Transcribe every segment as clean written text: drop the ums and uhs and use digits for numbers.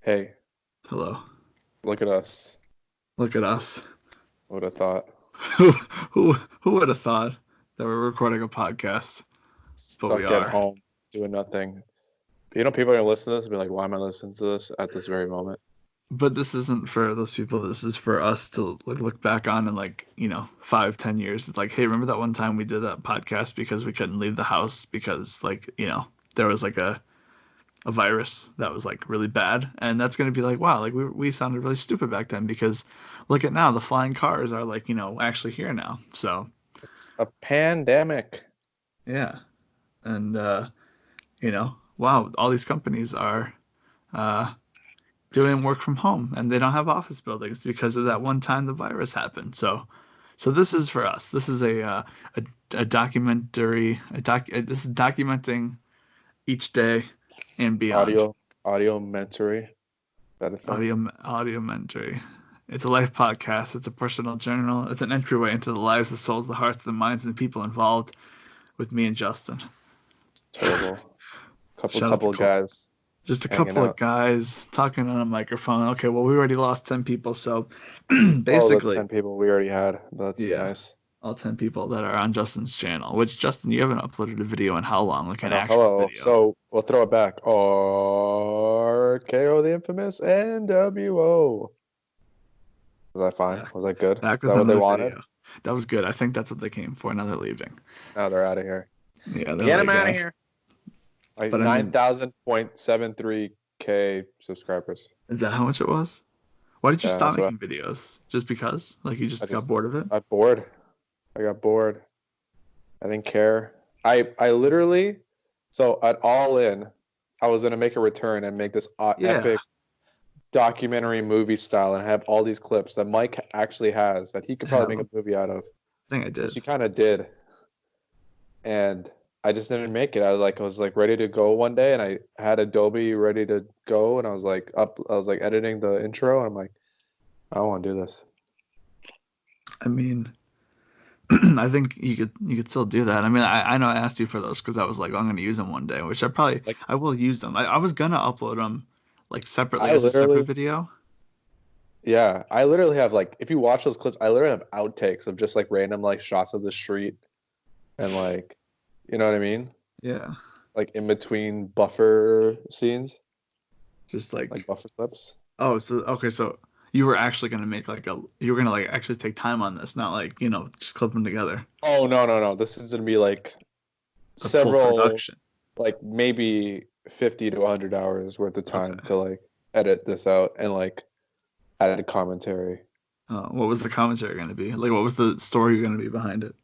Hey, Hello. look at us. Look at us. Who would have thought? Who who would have thought that we're recording a podcast? But we Stuck at are. home, doing nothing. People are gonna listen to this and be like, why am I listening to this at this very moment? But this isn't for those people. This is for us to look back on in 5, 10 years. It's like, hey, remember that one time we did that podcast because we couldn't leave the house because there was like a virus that was like really bad, and that's gonna be like, wow, like we sounded really stupid back then because look at now, the flying cars are like actually here now. So It's a pandemic. yeah, and wow, all these companies are uh, doing work from home and they don't have office buildings because of that one time the virus happened. So this is for us. This is a documentary. This is documenting each day and beyond. Audio mentory. That a thing? Audiomentary. It's a life podcast. It's a personal journal. It's an entryway into the lives, the souls, the hearts, the minds, and the people involved with me and Justin. Terrible. Couple Shout out to couple of Cole. guys Just a hanging couple of out. guys talking on a microphone. Okay, well, we already lost 10 people, so Oh, the basically, 10 people we already had. That's yeah, nice. all 10 people that are on Justin's channel, which, Justin, you haven't uploaded a video in how long? Like I an know. actual Hello. video. So we'll throw it back. RKO the infamous NWO. Was that fine? Yeah, Was that good? Is back that with what they another wanted? video. That was good. I think that's what they came for. Now they're leaving. Now they're out of here. Yeah, they're Get them like, out of here. Like but I mean, 9,000.73K subscribers. is that how much it was? Why did you Yeah, stop that's what making videos? Just because? Like, you I just got just bored of it? got bored. I got bored. I didn't care. I literally, so at All In, I was gonna make a return and make this Yeah, epic documentary movie style and have all these clips that Mike actually has that he could I probably have. make I a movie out of, think I which did. he kind of did. And I just didn't make it. I was like ready to go one day and I had Adobe ready to go and I was like editing the intro and I'm like, I don't want to do this. I mean, I think you could still do that. I mean, I know I asked you for those because I was like, I'm gonna use them one day, which Like I will use them. I was gonna upload them like separately I as a separate literally, video. yeah, I literally have like if you watch those clips, I literally have outtakes of just like random like shots of the street and like you know what I mean? Yeah, Like in between buffer scenes, just like like, buffer clips. oh, so okay, so you were actually gonna make like you were gonna like actually take time on this, not like just clip them together, Oh no, no, no. This is gonna be like a full several production. like maybe 50 to 100 hours worth of time Okay. to like edit this out and like add a commentary. What was the commentary gonna be? Like, what was the story gonna be behind it?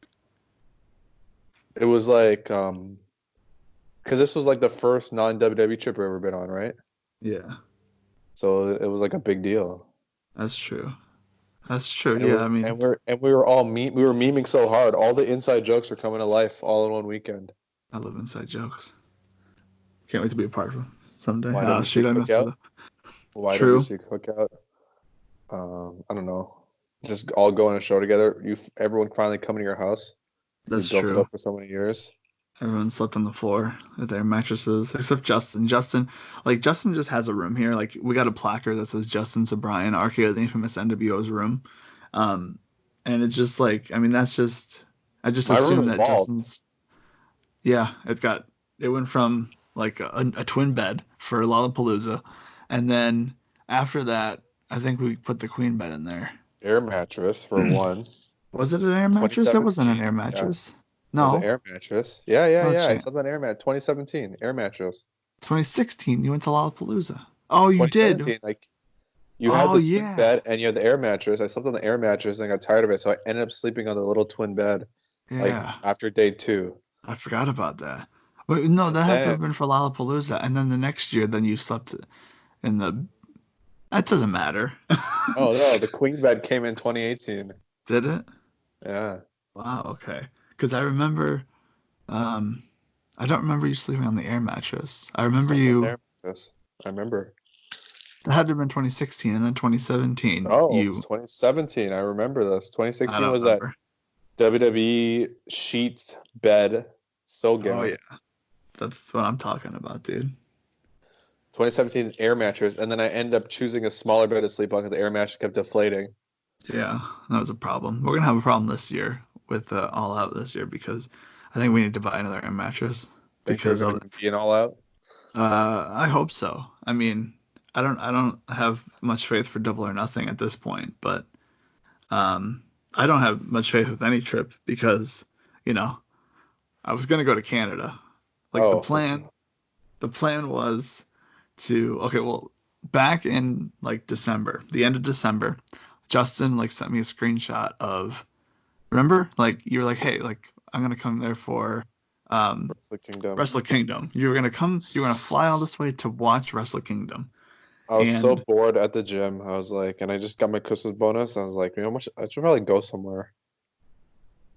It was like because this was like the first non-WWE trip I've ever been on, right? Yeah, So it was like a big deal. that's true. That's true. And Yeah, I mean, we were all we were memeing so hard. All the inside jokes were coming to life all in one weekend. I love inside jokes. Can't wait to be a part of them someday. YWC Shoot, I messed it cookout. up. True. YWC cookout. I don't know. Just all go on a show together. Everyone finally coming to your house. You That's built it true. up for so many years. Everyone slept on the floor with their mattresses except Justin. Justin just has a room here. Like, we got a placard that says Justin Sobrian, RKO the infamous NWO's room. Um, and it's just like, I mean, I just My room assume that evolved. Justin's, yeah, it went from like a twin bed for Lollapalooza, and then after that, I think we put the queen bed in there. Air mattress for one. Was it an air mattress? It wasn't an 2017. air Yeah. It mattress. was an No. air mattress. Yeah, yeah, Oh, yeah. I shit. slept on air mat. 2017 air mattress. 2016, you went to Lollapalooza. Oh, you did. 2017, like you had Oh, the twin yeah. bed and you had the air mattress. I slept on the air mattress and I got tired of it, so I ended up sleeping on the little twin bed like Yeah. after day two. I forgot about that. Wait, no, And that had to then, have been for Lollapalooza. And then the next year, then you slept in the. That doesn't matter. oh no, the queen bed came in 2018. Did it? Yeah, Wow, okay. Because I remember, um, I don't remember you sleeping on the air mattress. I I remember slept on the you. air mattress. I remember. That had to have been 2016, and then 2017, Oh, it's 2017. I remember this. I 2016 don't was that remember. WWE sheets bed. So Oh, gimmicked. yeah. That's what I'm talking about, dude. 2017 air mattress, and then I ended up choosing a smaller bed to sleep on because the air mattress kept deflating. Yeah, that was a problem. We're gonna have a problem this year with All Out this year because I think we need to buy another air mattress Think we're because gonna of be an all out? I hope so. I mean, I don't have much faith for Double or Nothing at this point, but um I don't have much faith with any trip because, you know, I was gonna go to Canada. Like Oh, this is the plan was to okay, well, back in like December, the end of December, Justin like sent me a screenshot of remember like you were like, hey, like I'm gonna come there for um Wrestle Kingdom. Wrestle Kingdom. You were gonna fly all this way to watch Wrestle Kingdom. I was so And bored at the gym. I was like, and I just got my Christmas bonus. I was like, you know, how much I should probably go somewhere.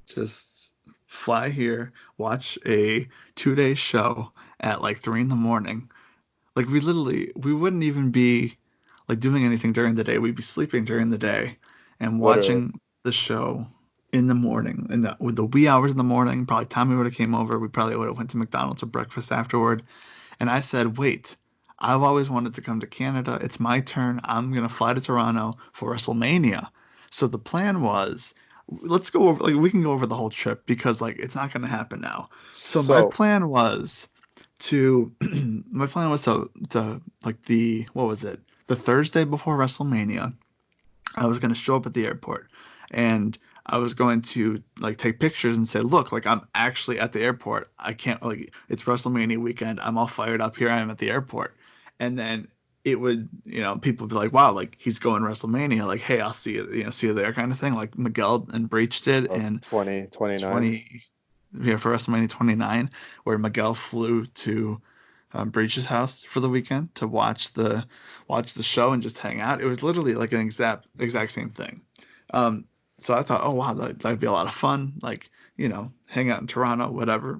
just fly here, watch a 2 day show at like 3 in the morning. Like we wouldn't even be like doing anything during the day. We'd be sleeping during the day and Literally. watching the show in the morning. And that with the wee hours in the morning, probably Tommy would have came over. We probably would have went to McDonald's for breakfast afterward. And I said, wait, I've always wanted to come to Canada. It's my turn. I'm gonna fly to Toronto for WrestleMania. So the plan was, let's go over like we can go over the whole trip because like it's not gonna happen now. So my So, plan was to my plan was to like the what was it? The Thursday before WrestleMania, I was gonna show up at the airport and I was going to like take pictures and say, look, like I'm actually at the airport. I can't like it's WrestleMania weekend. I'm all fired up. Here I am at the airport. And then it would, people would be like, wow, like he's going WrestleMania. Like, hey, I'll see you, see you there kind of thing. Like Miguel and Breach did in 2029. 20, yeah, for WrestleMania 29, where Miguel flew to Breach's house for the weekend to watch the show and just hang out. It was literally like an exact same thing. Um, so I thought, oh wow, that'd be a lot of fun. Like, hang out in Toronto, whatever.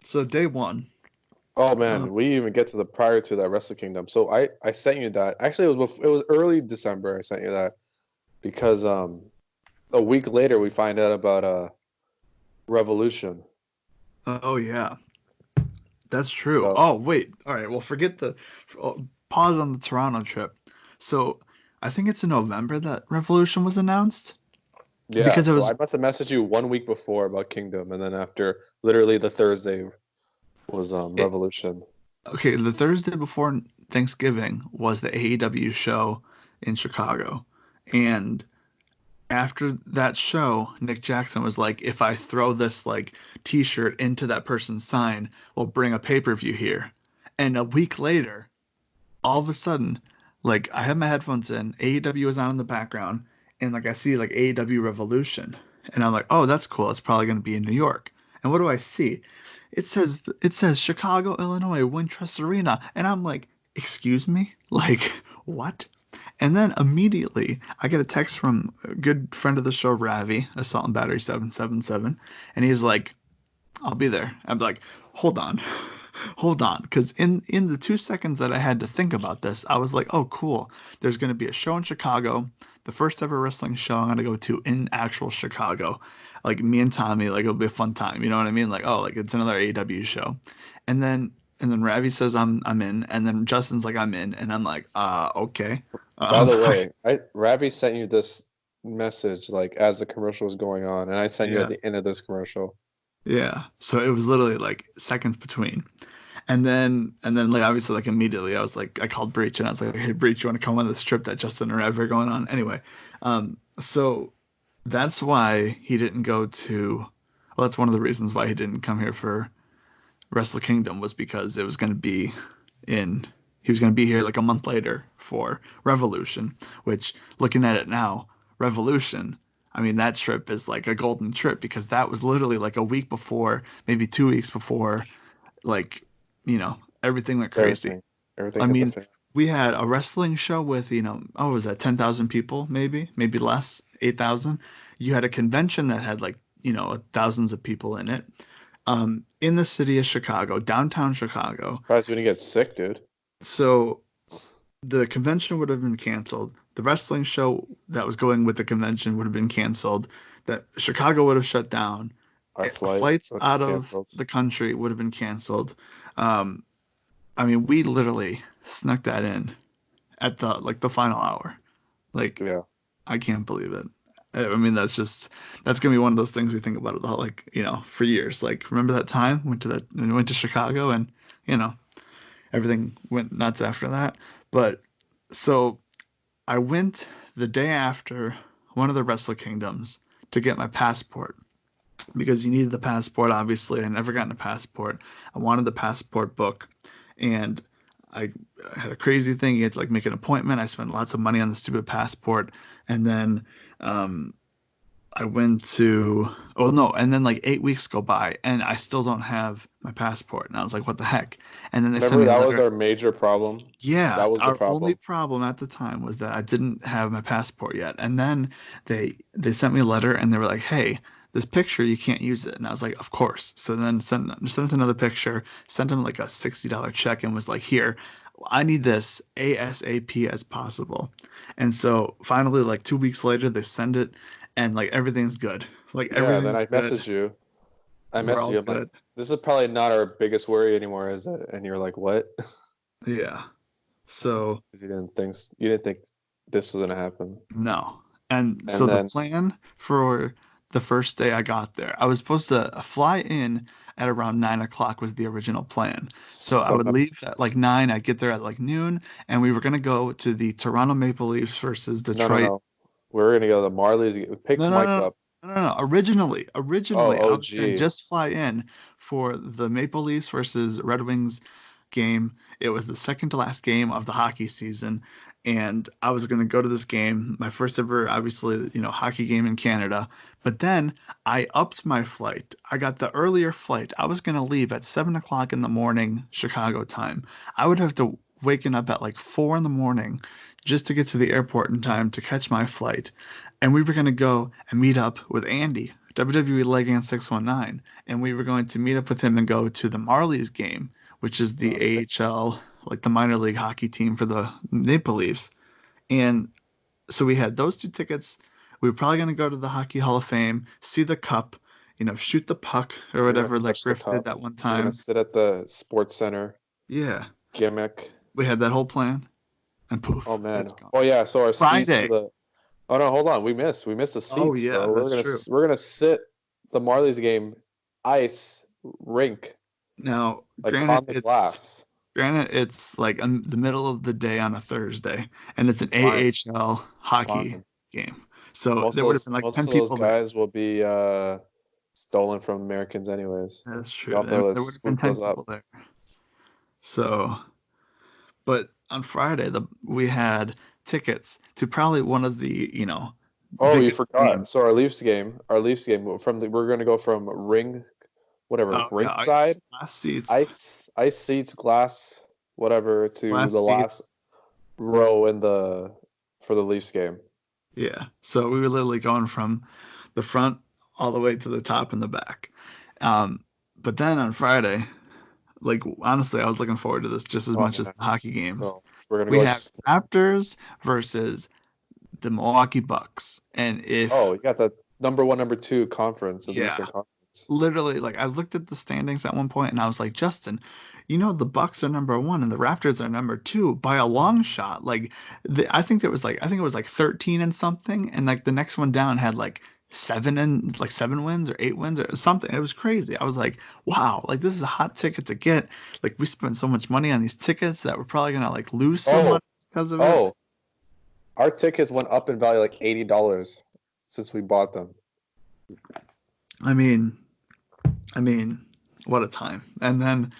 So day one, Oh uh, man, we didn't even get to the prior to that Wrestle Kingdom. So I sent you that. Actually, it was early December. I sent you that because a week later we find out about Revolution. oh yeah, that's true. So Oh wait, all right. Well, forget pause on the Toronto trip. So I think it's in November that Revolution was announced yeah, because it so was I must have messaged you 1 week before about Kingdom, and then after literally the Thursday was it, Revolution. okay. The Thursday before Thanksgiving was the AEW show in Chicago, and after that show, Nick Jackson was like, if I throw this like T-shirt into that person's sign, we'll bring a pay-per-view here. And a week later, all of a sudden, like I have my headphones in, AEW is on in the background, and like I see like AEW Revolution, and I'm like, oh, that's cool. It's probably gonna be in New York. And what do I see? It says Chicago, Illinois, Wintrust Arena, and I'm like, excuse me, like what? And then immediately I get a text from a good friend of the show, Ravi, Assault and Battery 777, and he's like, I'll be there. I'm like, hold on, hold on, because in the 2 seconds that I had to think about this, I was like, oh, cool. There's going to be a show in Chicago, the first ever wrestling show I'm going to go to in actual Chicago. Like me and Tommy, like it'll be a fun time. You know what I mean? Like, oh, like it's another AEW show. And then Ravi says I'm in, and then Justin's like I'm in, and I'm like, okay. By the I, way, Ravi sent you this message like as the commercial was going on, and I sent you at yeah, the end of this commercial. yeah. So it was literally like seconds between. And then like obviously like immediately I was like I called Breach and I was like, hey Breach, you want to come on this trip that Justin and Rev are going on? Anyway, so that's why he didn't go to well, that's one of the reasons why he didn't come here for Wrestle Kingdom was because it was gonna be in he was gonna be here like a month later for Revolution, which looking at it now, Revolution, I mean that trip is like a golden trip because that was literally like a week before, maybe 2 weeks before like, everything went crazy. Everything, everything I hit the mean, fan. we had a wrestling show with, oh, was that 10,000 people, maybe less, 8,000. You had a convention that had like, thousands of people in it. In the city of Chicago, downtown Chicago. Surprised we didn't get sick, dude. So the convention would have been canceled. The wrestling show that was going with the convention would have been canceled. That Chicago would have shut down. Our flight Flights was out of canceled. the country would have been canceled. Um, I mean, we literally snuck that in at the final hour. Like, Yeah. I can't believe it. I mean, that's gonna be one of those things we think about it like, for years. Like, remember that time we went to Chicago and, you know, everything went nuts after that. But so I went the day after one of the Wrestle Kingdoms to get my passport because you needed the passport. Obviously, I never gotten a passport. I wanted the passport book, and I had a crazy thing. You had to like make an appointment. I spent lots of money on the stupid passport, and then um, I went to oh no, and then like 8 weeks go by, and I still don't have my passport, and I was like, what the heck? And then they sent Remember me a that was letter. our major problem? Yeah, That was the our only problem. problem at the time was that I didn't have my passport yet. And then they sent me a letter and they were like, "Hey, this picture you can't use it." And I was like, "Of course." So then sent another picture, sent them like a $60 check and was like, "Here, I need this ASAP as possible." And so finally, like 2 weeks later, they send it and like everything's good. Like Yeah, then everything's I good. messaged you. I We're messaged all you. I'm like, good. this is probably not our biggest worry anymore, is it? And you're like, what? Yeah. So Because you didn't think this was gonna happen. no. And And so the then plan for the first day I got there, I was supposed to fly in at around 9 o'clock was the original plan. So I so would leave at like 9, I'd get there at like noon, and we were gonna go to the Toronto Maple Leafs versus no, no, Detroit. no. We're gonna go to the Marlies. Pick No, no, Mike no, up. no, no, no. Originally, Oh, I was gonna OG. just fly in for the Maple Leafs versus Red Wings game. It was the second to last game of the hockey season, and I was gonna go to this game, my first ever, obviously, hockey game in Canada. But then I upped my flight. I got the earlier flight. I was gonna leave at 7 o'clock in the morning, Chicago time. I would have to waken up at like 4 in the morning just to get to the airport in time to catch my flight. And we were going to go and meet up with Andy, WWE Legend 619, and we were going to meet up with him and go to the Marlies game, which is the Okay. AHL, like the minor league hockey team for the Maple Leafs. And so we had those two tickets. We were probably going to go to the Hockey Hall of Fame, see the cup, shoot the puck or You're gonna whatever, like touch the Griff did cup. that one You're gonna time. sit at the Sports Center Yeah, gimmick. we had that whole plan, and Oh poof, man. it's gone. Oh yeah. So our seats for Friday. the. Oh no, hold on. We missed the Oh seats, yeah, bro. We're that's gonna true. we're gonna sit the Marlies game ice rink Now, like on the glass. granted, it's like in the middle of the day on a Thursday, and it's an Fine, AHL hockey fine. game. So Most there of would have those been like most 10 of those people there. guys will be stolen from Americans anyways. That's true. You'll have to There would have been swoop 10 those up. people there. So, but on Friday, we had tickets to probably one of the, Oh, you biggest forgot. games. So our Leafs game we're gonna go from whatever, Oh yeah, ringside, last seats, ice seats, glass, whatever, to the last last seats. row for the Leafs game. Yeah. So we were literally going from the front all the way to the top and the back. But then on Friday, like honestly, I was looking forward to this just as Oh much as man. the hockey games. So we're gonna We go. have Raptors versus the Milwaukee Bucks, and Oh, if you got the number one, number two conference of the yeah, Eastern Conference. literally, like I looked at the standings at one point and I was like, Justin, the Bucks are number one and the Raptors are number two by a long shot. Like I think it was like 13 and something, and like the next one down had like 7 wins or 8 wins or something. It was crazy. I was like, wow, like this is a hot ticket to get. Like we spent so much money on these tickets that we're probably gonna like lose some Oh, money because of it. oh, our tickets went up in value like $80 since we bought them. I mean, I mean, what a time. And then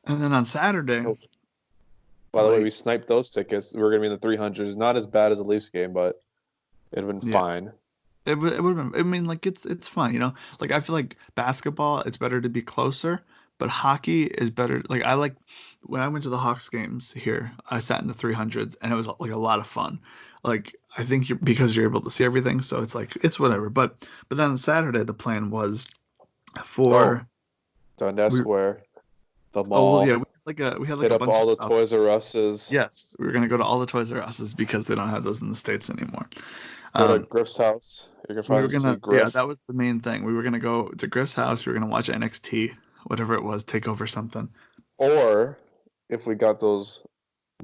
on Saturday, So, by the way, like we sniped those tickets. We're gonna be in the 300s. Not as bad as a Leafs game, but it'd been yeah, fine. it would have been. I mean, like it's fun, Like I feel like basketball, it's better to be closer, but hockey is better. Like I like when I went to the Hawks games here, I sat in the 300s and it was like a lot of fun. Like I think because you're able to see everything, so it's like it's whatever. But then on Saturday the plan was Oh, for Dundas we Square, the oh well yeah mall, we had like hit a up bunch of all the stuff. Toys R Us's, Yes, we were gonna go to all the Toys R Us's because they don't have those in the States anymore. go to Um, Griff's house. You can we were finally see gonna, yeah, Griff. that was the main thing. We were gonna go to Griff's house. We were gonna watch NXT, whatever it was, take over something. Or if we got those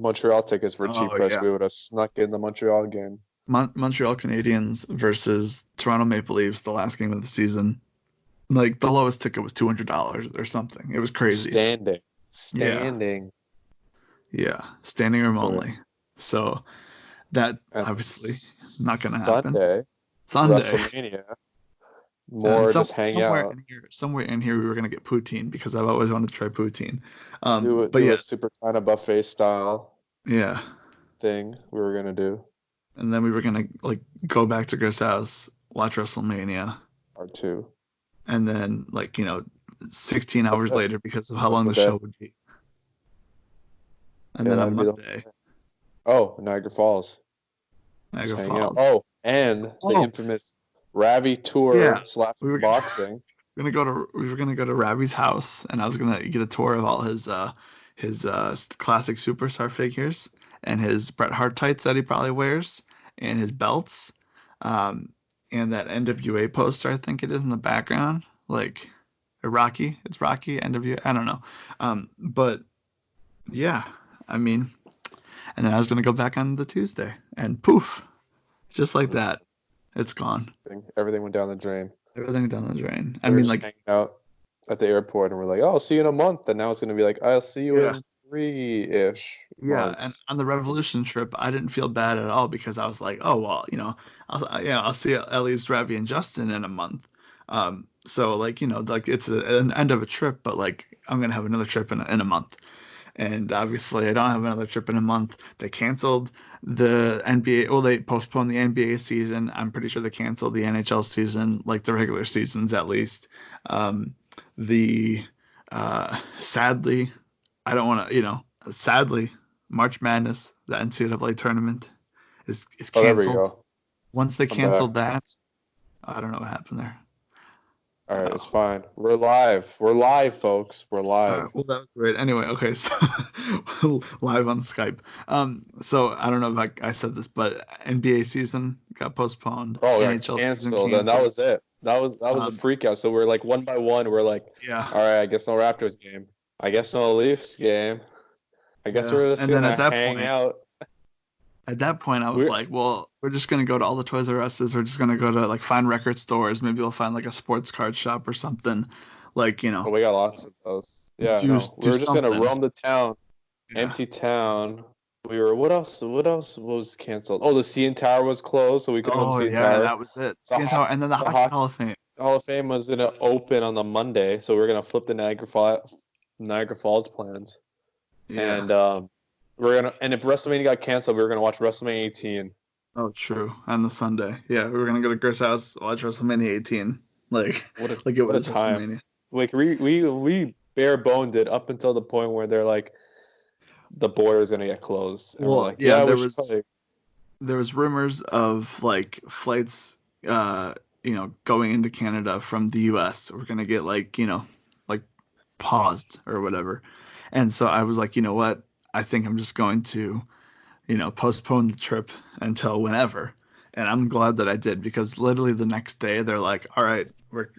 Montreal tickets were cheap Oh price. yeah. We would have snuck in the Montreal game. Montreal Canadiens versus Toronto Maple Leafs, the last game of the season. Like the lowest ticket was $200 or something. It was crazy. Standing. Yeah, Standing. yeah, standing room So, only. So that and obviously not gonna happen. Sunday, Sunday. WrestleMania. And More just hang out. somewhere in here, we were gonna get poutine because I've always wanted to try poutine. But Do yeah, a super kind of buffet style yeah. thing we were gonna do. And then we were gonna like go back to Griff's house, watch WrestleMania, Part two. and then 16 That's hours it. later because of how That's long the the day. show would be. And Yeah, then on that'd be the Monday, Oh, Niagara Falls. Just Niagara hang out. Falls. Oh, and the Oh, infamous Ravi tour yeah. slash We were boxing. we were gonna go to Ravi's house, and I was gonna get a tour of all his classic superstar figures and his Bret Hart tights that he probably wears and his belts, um, and that NWA poster I think it is in the background, like or Rocky. It's Rocky NWA. I don't know, but yeah, I mean, and then I was gonna go back on the Tuesday, and poof, just like that, it's gone. Everything went down the drain. Everything down the drain. I We were mean, just like, hanging out at the airport and we're like, oh, I'll see you in a month. And now it's gonna be like, I'll see you yeah. in 3-ish Yeah, and months. on the Revolution trip, I didn't feel bad at all because I was like, oh well, I'll see at least Ravi and Justin in a month. So like, like it's an end of a trip, but like I'm gonna have another trip in a month. And obviously, I don't have another trip in a month. They canceled the NBA. Well, they postponed the NBA season. I'm pretty sure they canceled the NHL season, like the regular seasons at least. The Sadly, I don't want to, sadly, March Madness, the NCAA tournament is Oh, there we canceled. go. Once they I'm back. canceled that, I don't know what happened there. All right, it's Oh. fine. We're live. We're live, folks. We're All live. right, well, that was great. Anyway, okay, so live on Skype. So I don't know if I said this, but NBA season got postponed, Oh, it got NHL season canceled, and that canceled. was it. That was a Um, freak out. So we're like one by one. We're like, yeah, all right, I guess no Raptors game. I guess no Leafs game. I guess yeah. we're just And then gonna hang out. at that point, I was We're like, well, we're just gonna go to all the Toys R Us's. We're just gonna go to like find record stores. Maybe we'll find like a sports card shop or something. Like, oh, we got lots of those. Yeah, do no, we do were just gonna something. roam the town, Yeah. empty town. We were what else? What else was canceled? Oh, the CN Tower was closed, so we couldn't go to the Oh CN yeah, Tower. that was it. The CN ho Tower, and then the the Hockey Hockey Hall of Fame. Hall of Fame was gonna open on the Monday, so we are gonna flip the Niagara Falls plans. Yeah. And and if WrestleMania got canceled, we were gonna watch WrestleMania 18. Oh, true. On the Sunday. Yeah, we were gonna go to Chris' house, watch WrestleMania 18. Like, What a like it what a was time! WrestleMania. Like we bare boned it up until the point where they're like the border is gonna get closed, and we're Well, like, yeah, yeah, we should play. there was rumors of like flights, going into Canada from the U.S. We're gonna get like paused or whatever. And so I was like, you know what? I think I'm just going to, postpone the trip until whenever. And I'm glad that I did because literally the next day they're like, all right,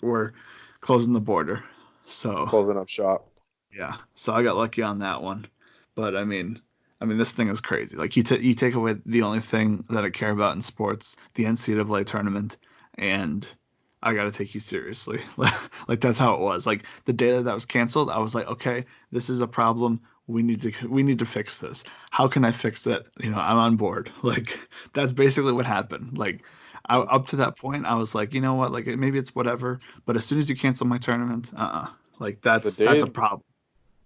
we're closing the border. So Closing up shop. yeah, so I got lucky on that one. But I mean, this thing is crazy. Like you take away the only thing that I care about in sports, the NCAA tournament, and I got to take you seriously. Like that's how it was. Like the day that was canceled, I was like, okay, this is a problem. We need to fix this. How can I fix it? I'm on board. Like that's basically what happened. Like up to that point, I was like, you know what? Like maybe it's whatever. But as soon as you cancel my tournament, like The that's a day problem.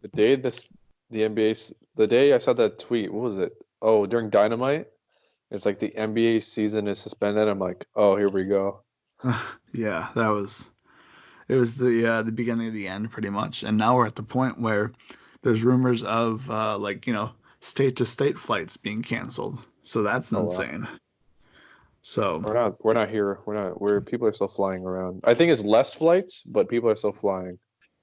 the day this the the day I saw that tweet, what was it? Oh, during Dynamite, it's like the NBA season is suspended. I'm like, oh, here we go. Yeah, it was the beginning of the end pretty much, and now we're at the point where there's rumors of state to state flights being canceled. So that's Oh wow. insane. So We're not here. We're people are still flying around. I think it's less flights, but people are still flying.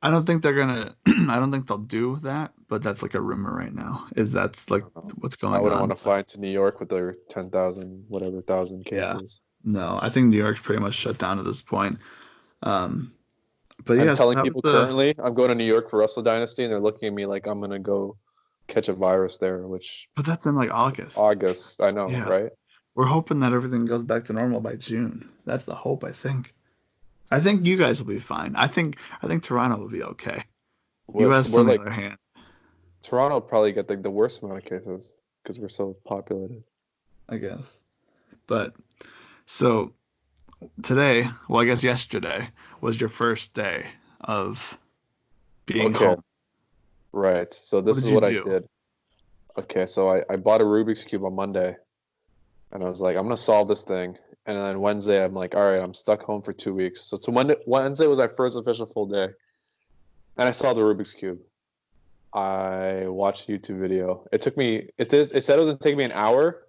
I don't think they're gonna I don't think they'll do that, but that's like a rumor right now. That's I like don't know. what's I going wouldn't want on. to fly into New York with their 10,000 whatever thousand Yeah. cases. No, I think New York's pretty much shut down at this point. Um, but I'm yes, telling that was people the currently I'm going to New York for Wrestle Dynasty, and they're looking at me like I'm gonna go catch a virus there, which But that's in like August. August, I know, Yeah. right? We're hoping that everything goes back to normal by June. That's the hope, I think. I think you guys will be fine. I think Toronto will be okay. US We're on the like other hand, Toronto probably get like the worst amount of cases because we're so populated. I guess. But so today, well, I guess yesterday was your first day of being Okay, home. right. So What this did is you what I do? did. Okay, so I bought a Rubik's Cube on Monday, and I was like, I'm gonna solve this thing. And then Wednesday, I'm like, all right, I'm stuck home for 2 weeks. So Wednesday was my first official full day, and I solved the Rubik's Cube. I watched a YouTube video. It said it was gonna take me an hour.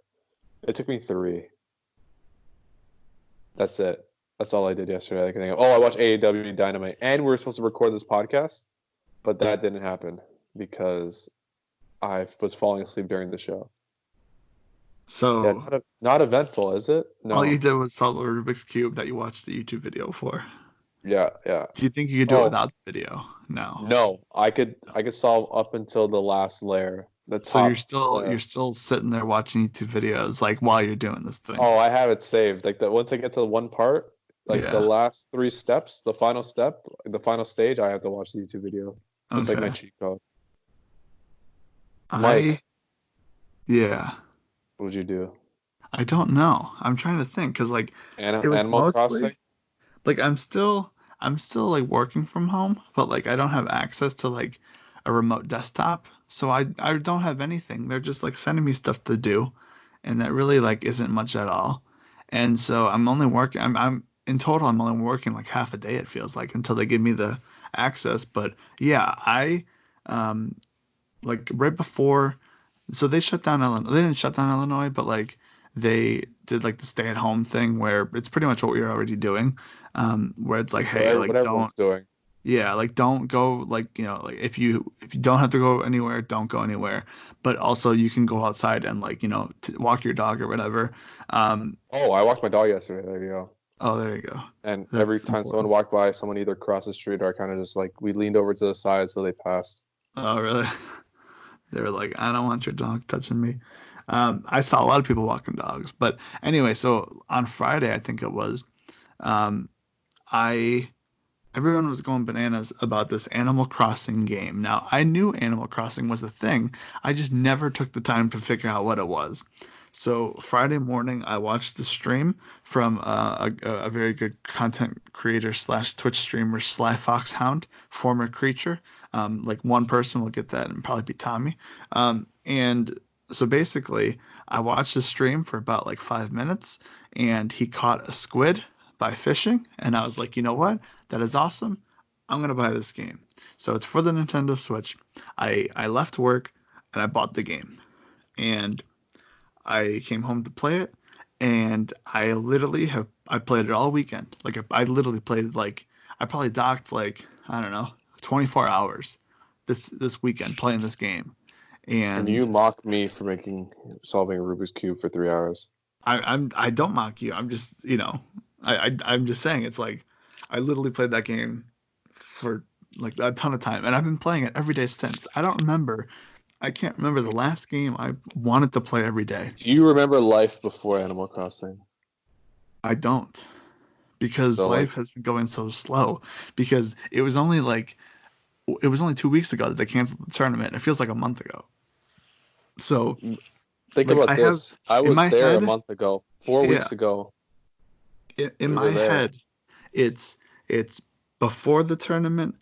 It took me 3. That's it. That's all I did yesterday. I can think of. Oh, I watched AEW Dynamite, and we were supposed to record this podcast, but that didn't happen because I was falling asleep during the show. Yeah, So not eventful, is it? all you No. did was solve a Rubik's Cube that you watched the YouTube video for. Yeah, yeah. Do you think you could do it Oh, without the video? No. no. I could solve up until the last layer, the So you're top still layer. you're still sitting there watching YouTube videos like while you're doing this thing. Oh, I have it saved. Like that once I get to one part, like the Yeah. last 3 steps, the final step, the final stage, I have to watch the YouTube video. It's like my Okay. cheat code. I Mike, yeah. what would you do? I don't know. I'm trying to think because like it was Animal Crossing? mostly like I'm still like working from home, but like I don't have access to like a remote desktop, so I don't have anything. They're just like sending me stuff to do, and that really like isn't much at all. And so I'm only working. I'm in total. I'm only working like half a day. It feels like until they give me the access. But yeah, I um like right before. So they shut down Illinois. They didn't shut down Illinois, but like they did like the stay-at-home thing where it's pretty much what we were already doing. Where it's like, hey, What like don't, everyone's doing. yeah, like don't go, like like if you don't have to go anywhere, don't go anywhere. But also you can go outside and like walk your dog or whatever. Um, Oh, I walked my dog yesterday. There you go. oh, there you go. And every That's time someone important. walked by, someone either crossed the street or I kind of just like we leaned over to the side so they passed. Oh, really? They were like, I don't want your dog touching me. I saw a lot of people walking dogs, but anyway, so on Friday, I think it was, um, I everyone was going bananas about this Animal Crossing game. Now, I knew Animal Crossing was a thing. I just never took the time to figure out what it was. So Friday morning, I watched the stream from a very good content creator slash Twitch streamer Sly Foxhound, former creature. Like one person will get that and probably be Tommy. And so basically, I watched the stream for about like 5 minutes, and he caught a squid by fishing, and I was like, you know what? That is awesome. I'm gonna buy this game. So it's for the Nintendo Switch. I left work and I bought the game, and I came home to play it, and I played it all weekend. Like I literally played like I probably docked like I don't know 24 hours this weekend playing this game, And and you mock me for solving a Rubik's Cube for 3 hours. I don't mock you. I'm just I'm just saying it's like I literally played that game for like a ton of time, and I've been playing it every day since. I can't remember the last game I wanted to play every day. Do you remember life before Animal Crossing? I don't, because So like, life has been going so slow. Because it was only 2 weeks ago that they canceled the tournament. It feels like a month ago. So think like about I have this. I in was my there a head, month ago, 4 weeks yeah, ago. in We my were there. head, it's before the tournament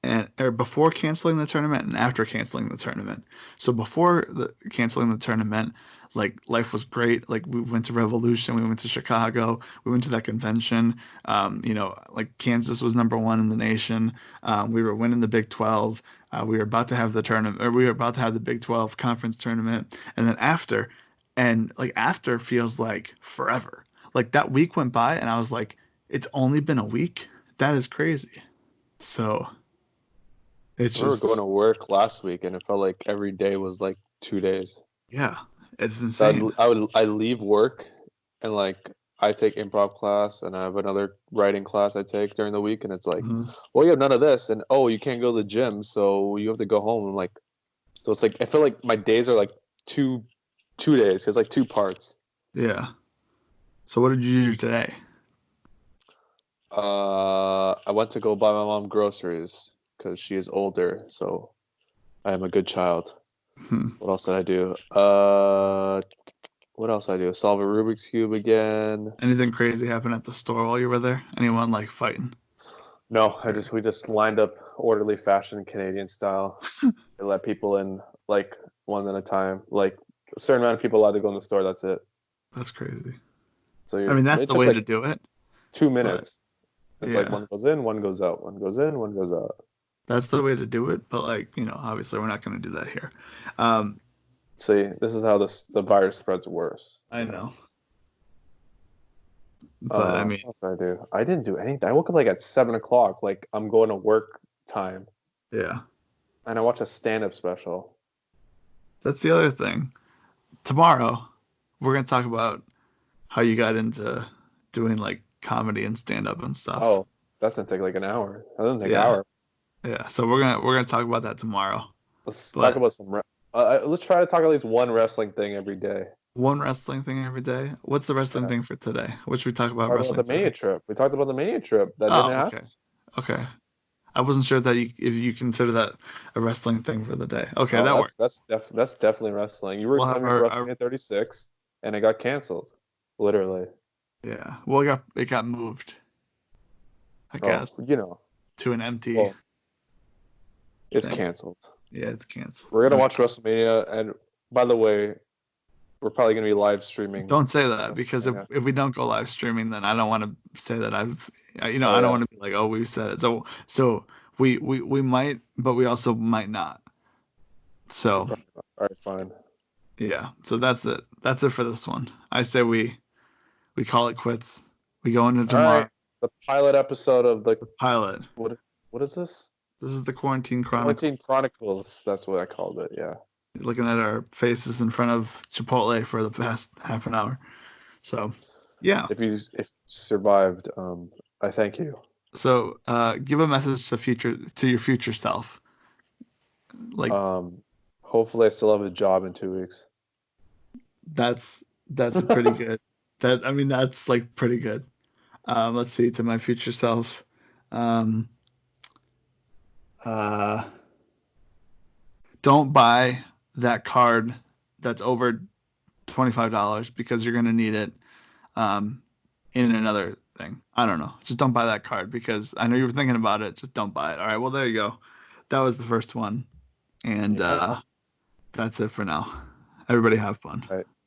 and or before canceling the tournament and after canceling the tournament. So before the canceling the tournament, like life was great. Like we went to Revolution, we went to Chicago, we went to that convention. Like Kansas was number one in the nation. We were winning the Big 12. We were about to have the tournament, or we were about to have the Big 12 conference tournament. And then after, and like after feels like forever. Like that week went by, and I was like, it's only been a week. That is crazy. So it's We were going just, to work last week, and it felt like every day was like 2 days. yeah, it's So insane. I leave work, and like I take improv class, and I have another writing class I take during the week, and it's like, Mhm. well, you have none of this, and oh, you can't go to the gym, so you have to go home. I'm like, So it's like I feel like my days are like two days. It's like two parts. Yeah. So what did you do today? I went to go buy my mom groceries because she is older, so I am a good child. Hmm. What else did I do? What else did I do? Solve a Rubik's Cube again. Anything crazy happen at the store while you were there? Anyone like fighting? No, we just lined up orderly fashion Canadian style. They let people in like one at a time. Like a certain amount of people allowed to go in the store. That's it. That's crazy. So I mean, that's it the took way to like do it. two But minutes. It's like yeah, one goes in, one goes out, one goes in, one goes out. that's the way to do it. But like, obviously we're not going to do that here. Um, See, this is how the virus spreads worse. I know. But I mean, What else did I do? I didn't do anything. I woke up like at 7 o'clock. Like I'm going to work time, yeah, and I watched a stand-up special. that's the other thing. Tomorrow, we're going to talk about how you got into doing like comedy and stand up and stuff. Oh, that's gonna take like an hour. That doesn't take an Yeah. hour. Yeah. So we're gonna talk about that tomorrow. Let's talk But about let's try to talk at least one wrestling thing every day. one wrestling thing every day. What's the wrestling Yeah. thing for today? What should we talk about Talk about wrestling the today? Mania trip. We talked about the Mania trip. That didn't Oh, happen. okay. Okay. I wasn't sure that if you consider that a wrestling thing for the day. Okay, No, that works. that's definitely wrestling. You were We'll have coming for our WrestleMania 36, and it got canceled, literally. yeah. Well, it got moved, I Oh, guess, to an empty well, it's thing. canceled. Yeah, it's canceled. We're gonna Okay. watch WrestleMania, and by the way, we're probably gonna be live streaming Don't say that because if, WrestleMania. if we don't go live streaming, then I don't want to say that Oh I don't yeah. want to be like, oh, we've said it. So we might, but we also might not. So Probably not. All right, fine. yeah, so that's it. That's it for this one. I say we call it quits. We go into All right. tomorrow. The pilot episode of the The pilot. what is this? This is the Quarantine Quarantine Chronicles. Chronicles. That's what I called it. Yeah. You're looking at our faces in front of Chipotle for the past half an hour. So yeah. If you survived, I thank you. So give a message to your future self. Like Hopefully I still have a job in 2 weeks. that's pretty good. That's like pretty good. Let's see, to my future self. Um, uh, don't buy that card that's over $25 because you're gonna need it in another thing. I don't know. Just don't buy that card because I know you were thinking about it. Just don't buy it. All right. Well, there you go. That was the first one, and Yeah. that's it for now. Everybody have fun. Right.